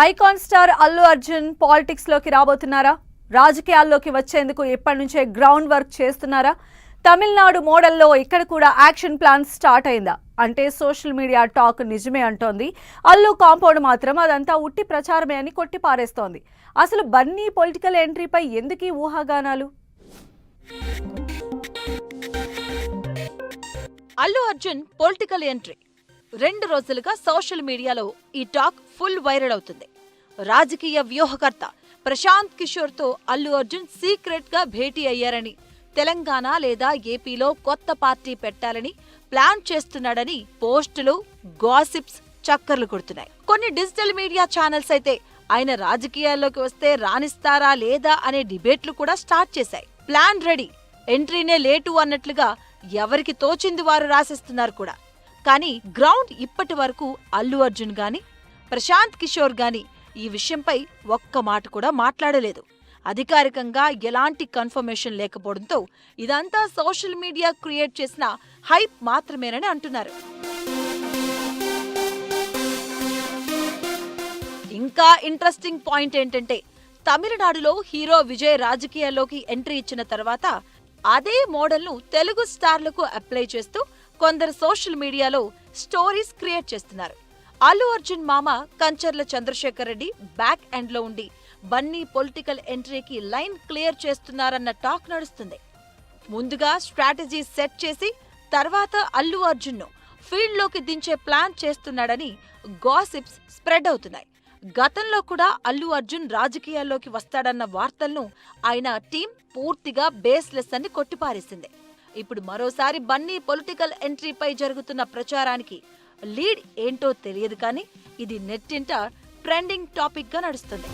Icon star Allu Arjun politics లోకి రాబోతున్నారా? రాజకీయాల్లోకి వచ్చేందుకు ఇప్పటి నుంచే గ్రౌండ్ వర్క్ చేస్తున్నారా? తమిళనాడు మోడల్లో ఇక్కడ కూడా యాక్షన్ ప్లాన్ స్టార్ట్ అయిందా? అంటే సోషల్ మీడియా టాక్ నిజమే అంటోంది. అల్లు కాంపౌండ్ మాత్రం అదంతా ఉట్టి ప్రచారమే అని కొట్టి పారేస్తోంది. అసలు బన్నీ పొలిటికల్ ఎంట్రీపై ఎందుకీ ఊహాగానాలు? అల్లు అర్జున్ పొలిటికల్ ఎంట్రీ 2 రోజులుగా సోషల్ మీడియాలో ఈ టాక్ ఫుల్ వైరల్ అవుతుంది. రాజకీయ వ్యూహకర్త ప్రశాంత్ కిషోర్ తో అల్లు అర్జున్ సీక్రెట్ గా భేటీ అయ్యారని, తెలంగాణ లేదా ఏపీలో కొత్త పార్టీ పెట్టాలని ప్లాన్ చేస్తున్నాడని పోస్టులు, గాసిప్స్ చక్కర్లు కొడుతున్నాయి. కొన్ని డిజిటల్ మీడియా ఛానల్స్ అయితే ఆయన రాజకీయాల్లోకి వస్తే రాణిస్తారా లేదా అనే డిబేట్లు కూడా స్టార్ట్ చేశాయి. ప్లాన్ రెడీ, ఎంట్రీనే లేటు అన్నట్లుగా ఎవరికి తోచింది వారు రాసేస్తున్నారు కూడా. కానీ గ్రౌండ్ ఇప్పటి వరకు అల్లు అర్జున్ గాని, ప్రశాంత్ కిషోర్ గాని ఈ విషయంపై ఒక్క మాట కూడా మాట్లాడలేదు. అధికారికంగా ఎలాంటి కన్ఫర్మేషన్ లేకపోవడంతో ఇదంతా సోషల్ మీడియా క్రియేట్ చేసిన హైప్ మాత్రమేనని అంటున్నారు. ఇంకా ఇంట్రెస్టింగ్ పాయింట్ ఏంటంటే, తమిళనాడులో హీరో విజయ్ రాజకీయాల్లోకి ఎంట్రీ ఇచ్చిన తర్వాత అదే మోడల్ను తెలుగు స్టార్లకు అప్లై చేస్తూ కొందరు సోషల్ మీడియాలో స్టోరీస్ క్రియేట్ చేస్తున్నారు. అల్లు అర్జున్ మామ కంచర్ల చంద్రశేఖర్ రెడ్డి బ్యాక్ ఎండ్ లో ఉండి బన్నీ పొలిటికల్ ఎంట్రీకి లైన్ క్లియర్ చేస్తున్నారన్న టాక్ నడుస్తుంది. ముందుగా స్ట్రాటజీ సెట్ చేసి తర్వాత అల్లు అర్జున్ ను ఫీల్డ్ లోకి దించే ప్లాన్ చేస్తున్నాడని గాసిప్స్ స్ప్రెడ్ అవుతున్నాయి. గతంలో కూడా అల్లు అర్జున్ రాజకీయాల్లోకి వస్తాడన్న వార్తలను ఆయన టీం పూర్తిగా బేస్లెస్ అని కొట్టిపారేసింది. ఇప్పుడు మరోసారి బన్నీ పొలిటికల్ ఎంట్రీపై జరుగుతున్న ప్రచారానికి లీడ్ ఏంటో తెలియదు కానీ ఇది నెట్టింట ట్రెండింగ్ టాపిక్ గా నడుస్తుంది.